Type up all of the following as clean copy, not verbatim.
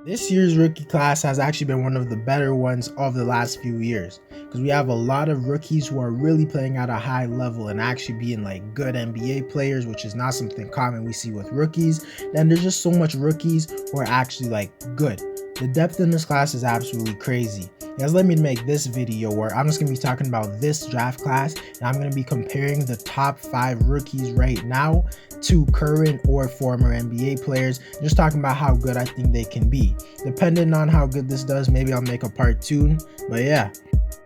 This year's rookie class has actually been one of the better ones of the last few years because we have a lot of rookies who are really playing at a high level and actually being like good NBA players, which is not something common we see with rookies. Then there's just so much rookies who are actually like good. The depth in this class is absolutely crazy. It has led me to make this video where I'm just going to be talking about this draft class, and I'm going to be comparing the top 5 rookies right now to current or former NBA players, just talking about how good I think they can be. Depending on how good this does, maybe I'll make a part 2, but yeah.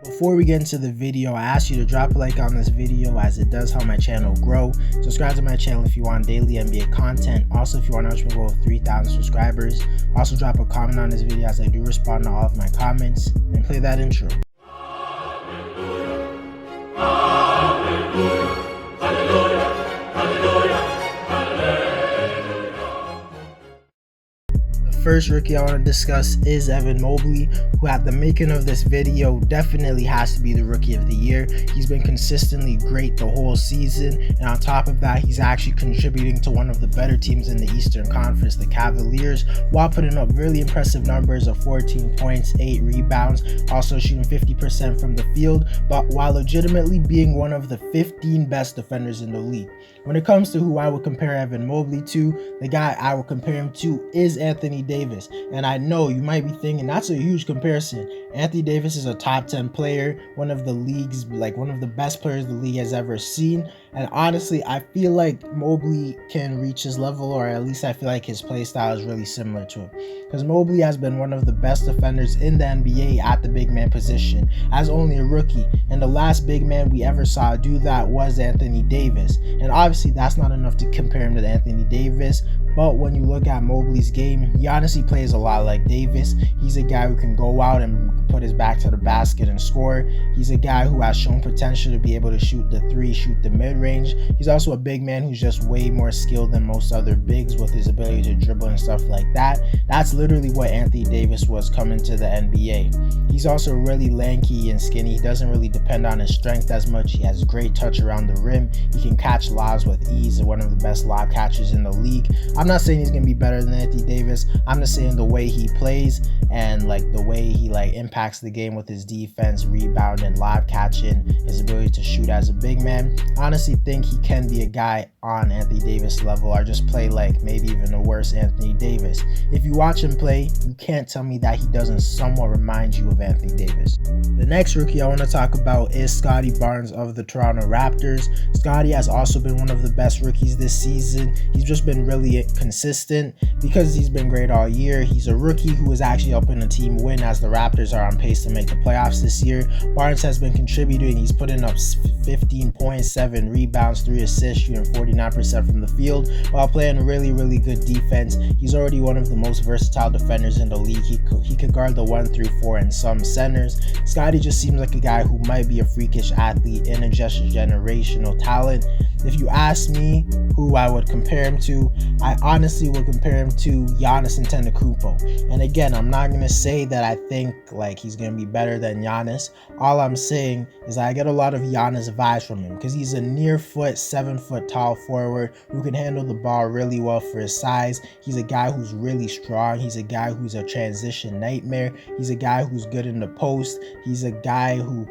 Before we get into the video, I ask you to drop a like on this video as it does help my channel grow. Subscribe to my channel if you want daily NBA content. Also, if you want to watch me go with 3,000 subscribers. Also, drop a comment on this video as I do respond to all of my comments. And play that intro. First rookie I want to discuss is Evan Mobley, who at the making of this video definitely has to be the rookie of the year. He's been consistently great the whole season, and on top of that, he's actually contributing to one of the better teams in the Eastern Conference, the Cavaliers, while putting up really impressive numbers of 14 points, 8 rebounds, also shooting 50% from the field, but while legitimately being one of the 15 best defenders in the league. When it comes to who I would compare Evan Mobley to, the guy I would compare him to is Anthony Davis. And I know you might be thinking that's a huge comparison. Anthony Davis is a top 10 player, one of the league's, one of the best players the league has ever seen. And honestly, I feel like Mobley can reach his level, or at least I feel like his play style is really similar to him. Because Mobley has been one of the best defenders in the NBA at the big man position as only a rookie. And the last big man we ever saw do that was Anthony Davis. And obviously that's not enough to compare him to Anthony Davis. But when you look at Mobley's game, he honestly plays a lot like Davis. He's a guy who can go out and put his back to the basket and score. He's a guy who has shown potential to be able to shoot the 3, shoot the mid-range. He's also a big man who's just way more skilled than most other bigs with his ability to dribble and stuff like that. That's literally what Anthony Davis was coming to the NBA. He's also really lanky and skinny. He doesn't really depend on his strength as much. He has great touch around the rim. He can catch lobs with ease, one of the best lob catchers in the league. I'm not saying he's going to be better than Anthony Davis. I'm just saying the way he plays and the way he impacts the game with his defense, rebound, and lob catching, his ability to shoot as a big man. I honestly think he can be a guy on Anthony Davis level, or just play maybe even a worse Anthony Davis. If you watch him play, you can't tell me that he doesn't somewhat remind you of Anthony Davis. The next rookie I want to talk about is Scotty Barnes of the Toronto Raptors. Scotty has also been one of the best rookies this season. He's just been really consistent because he's been great all year. He's a rookie who is actually helping the team win as the Raptors are on pace to make the playoffs this year. Barnes has been contributing. He's putting up 15 points, 7 rebounds, 3 assists, shooting 49% from the field while playing really good defense. He's already one of the most versatile defenders in the league. He could guard the 1 through 4 and some centers. Scotty just seems like a guy who might be a freakish athlete and a just generational talent. If you ask me who I would compare him to, I honestly would compare him to Giannis Antetokounmpo. And again, I'm not going to say that I think he's going to be better than Giannis. All I'm saying is I get a lot of Giannis vibes from him because he's a near 7 foot tall forward who can handle the ball really well for his size. He's a guy who's really strong. He's a guy who's a transition nightmare. He's a guy who's good in the post. He's a guy who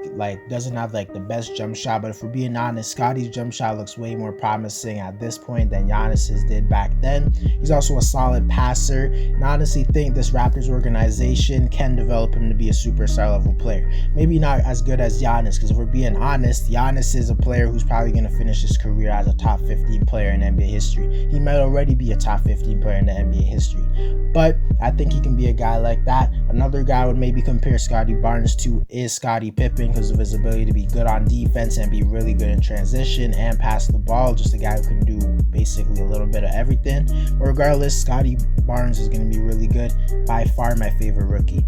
doesn't have the best jump shot, but if we're being honest, Scotty's jump shot looks way more promising at this point than Giannis's did back then. He's also a solid passer, and I honestly think this Raptors organization can develop him to be a superstar level player. Maybe not as good as Giannis, because if we're being honest, Giannis is a player who's probably going to finish his career as a top 15 player in NBA history. He might already be a top 15 player in the NBA history, but I think he can be a guy like that. Another guy I would maybe compare Scotty Barnes to is Scottie Pippen because of his ability to be good on defense and be really good in transition and pass the ball. Just a guy who can do basically a little bit of everything. But regardless, Scotty Barnes is going to be really good. By far my favorite rookie.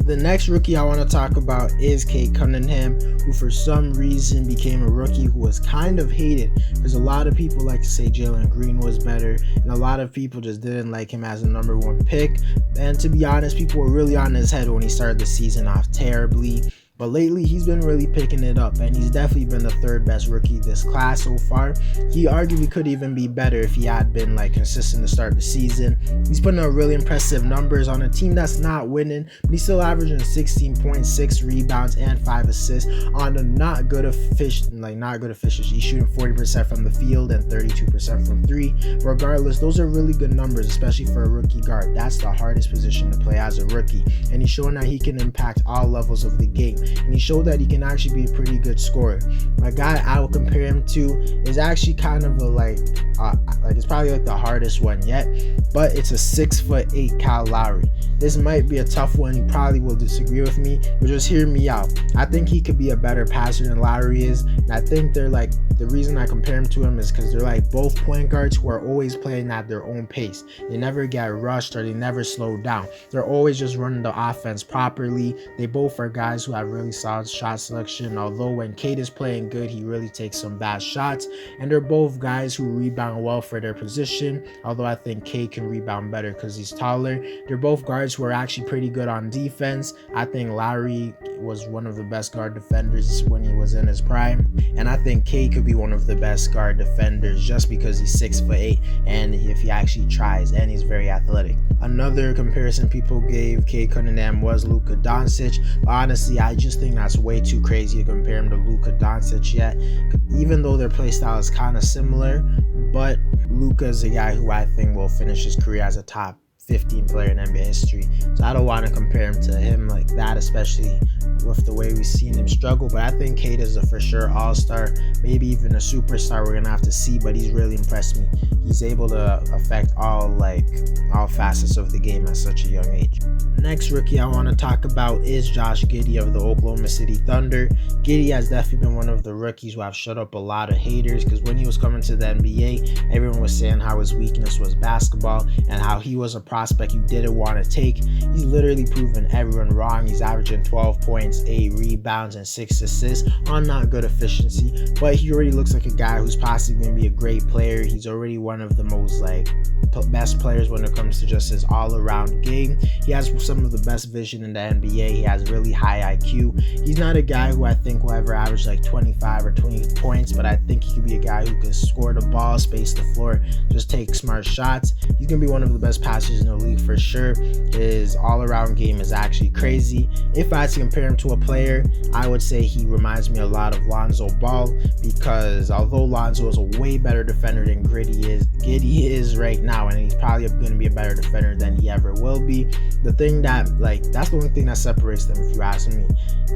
The next rookie I want to talk about is Cunningham, who for some reason became a rookie who was kind of hated because a lot of people like to say Jalen Green was better, and a lot of people just didn't like him as a #1 pick. And to be honest, people were really on his head when he started the season off terribly. But lately, he's been really picking it up, and he's definitely been the third best rookie this class so far. He arguably could even be better if he had been like consistent to start the season. He's putting up really impressive numbers on a team that's not winning, but he's still averaging 16.6 rebounds and 5 assists on a not good efficiency. He's shooting 40% from the field and 32% from three. Regardless, those are really good numbers, especially for a rookie guard. That's the hardest position to play as a rookie, and he's showing that he can impact all levels of the game. And he showed that he can actually be a pretty good scorer. A guy I would compare him to is actually kind of a it's probably like the hardest one yet, but it's a 6'8" Kyle Lowry. This might be a tough one. You probably will disagree with me, but just hear me out. I think he could be a better passer than Lowry is, and I think they're like, the reason I compare him to him is because they're like both point guards who are always playing at their own pace. They never get rushed or they never slow down. They're always just running the offense properly. They both are guys who have really solid shot selection, although when Cade is playing good, he really takes some bad shots. And they're both guys who rebound well for their position, although I think Cade can rebound better because he's taller. They're both guards who are actually pretty good on defense. I think Lowry was one of the best guard defenders when he was in his prime, and I think Cade could be one of the best guard defenders just because he's 6'8", and if he actually tries, and he's very athletic. Another comparison people gave Cade Cunningham was Luka Doncic, but honestly, I just think that's way too crazy to compare him to Luka Doncic yet, even though their play style is kind of similar. But Luka is a guy who I think will finish his career as a top 15 player in NBA history, so I don't want to compare him to him like that, especially with the way we've seen him struggle. But I think Cade is a for sure all-star, maybe even a superstar. We're gonna have to see, but he's really impressed me. He's able to affect all facets of the game at such a young age. Next rookie I want to talk about is Josh Giddy of the Oklahoma City Thunder. Giddy has definitely been one of the rookies who have shut up a lot of haters, because when he was coming to the NBA, everyone was saying how his weakness was basketball and how he was a prospect you didn't want to take. He's literally proven everyone wrong. He's averaging 12 points, 8 rebounds, and 6 assists on not good efficiency, but he already looks like a guy who's possibly going to be a great player. He's already one of the most best players when it comes to just his all-around game. He has some of the best vision in the NBA. He has really high IQ. He's not a guy who I think will ever average like 25 or 20 points, but I think he could be a guy who could score the ball, space the floor, just take smart shots. He's going to be one of the best passers in the league for sure. His all-around game is actually crazy. If I had to compare him to a player, I would say he reminds me a lot of Lonzo Ball, because although Lonzo is a way better defender than Giddy is right now, and he's probably going to be a better defender than he ever will be. The thing that, that's the only thing that separates them, if you ask me.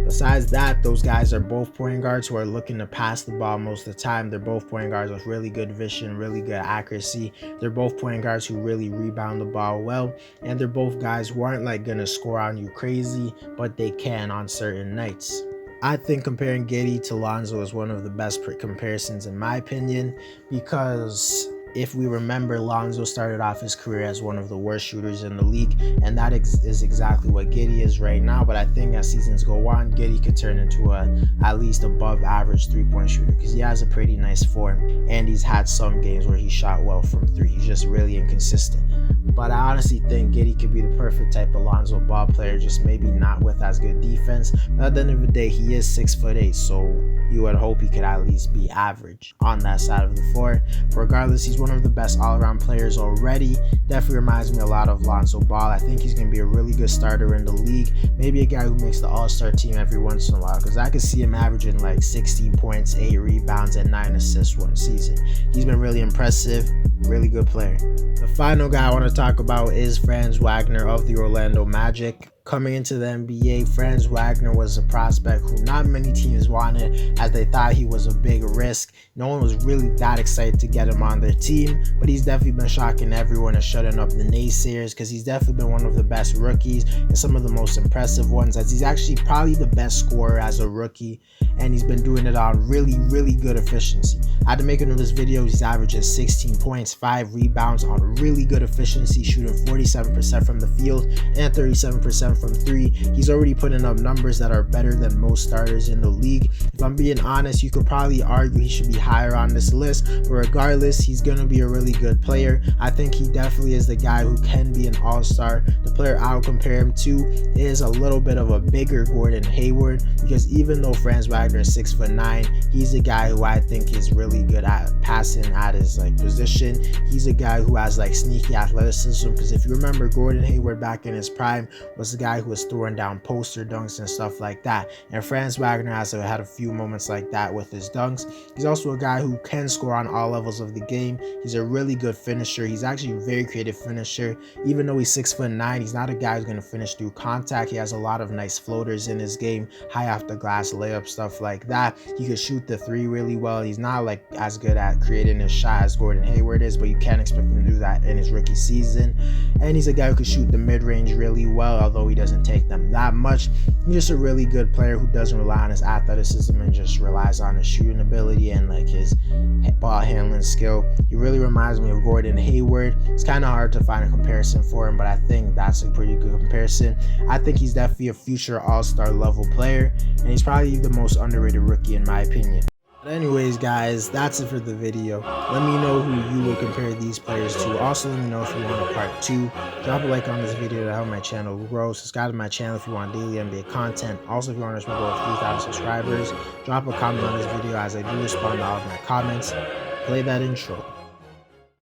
Besides that, those guys are both point guards who are looking to pass the ball most of the time. They're both point guards with really good vision, really good accuracy. They're both point guards who really rebound the ball well, and they're both guys who aren't gonna score on you crazy, but they can on certain nights. I think comparing Giddy to Lonzo is one of the best comparisons in my opinion, because if we remember, Lonzo started off his career as one of the worst shooters in the league, and that is exactly what Giddy is right now. But I think as seasons go on, Giddy could turn into at least above average three-point shooter, because he has a pretty nice form, and he's had some games where he shot well from three. He's just really inconsistent. But I honestly think Giddy could be the perfect type of Lonzo Ball player, just maybe not with as good defense. But at the end of the day, he is 6'8", so you would hope he could at least be average on that side of the floor. Regardless, he's one of the best all-around players already. Definitely reminds me a lot of Lonzo Ball. I think he's going to be a really good starter in the league. Maybe a guy who makes the all-star team every once in a while, because I could see him averaging 16 points, 8 rebounds, and 9 assists one season. He's been really impressive, really good player. The final guy I want to talk about is Franz Wagner of the Orlando Magic. Coming into the NBA, Franz Wagner was a prospect who not many teams wanted, as they thought he was a big risk. No one was really that excited to get him on their team, but he's definitely been shocking everyone and shutting up the naysayers, because he's definitely been one of the best rookies and some of the most impressive ones, as he's actually probably the best scorer as a rookie, and he's been doing it on really, really good efficiency. At the making of this video, he's averaging 16 points, 5 rebounds on really good efficiency, shooting 47% from the field and 37% from 3. He's already putting up numbers that are better than most starters in the league. If I'm being honest, you could probably argue he should be higher on this list, but regardless, he's going to be a really good player. I think he definitely is the guy who can be an all-star. The player I would compare him to is a little bit of a bigger Gordon Hayward, because even though Franz Wagner is 6'9", he's a guy who I think is really good at passing at his position. He's a guy who has sneaky athleticism, because if you remember, Gordon Hayward back in his prime was the guy who was throwing down poster dunks and stuff like that, and Franz Wagner has had a few moments like that with his dunks. He's also a guy who can score on all levels of the game. He's a really good finisher. He's actually a very creative finisher. Even though he's 6'9", he's not a guy who's going to finish through contact. He has a lot of nice floaters in his game, high off the glass layup, stuff like that. He can shoot the 3 really well. He's not as good at creating his shot as Gordon Hayward is, but you can't expect him to do that in his rookie season. And he's a guy who can shoot the mid-range really well, although he doesn't take them that much. He's just a really good player who doesn't rely on his athleticism and just relies on his shooting ability and his ball handling skill. He really reminds me of Gordon Hayward. It's kind of hard to find a comparison for him, but I think that's a pretty good comparison. I think he's definitely a future all-star level player, and he's probably the most underrated rookie in my opinion. But anyways, guys, that's it for the video. Let me know who you would compare these players to. Also, let me know if you want a part 2. Drop a like on this video to help my channel grow. Subscribe to my channel if you want daily NBA content. Also, if you want to grow with 3,000 subscribers, drop a comment on this video as I do respond to all of my comments. Play that intro.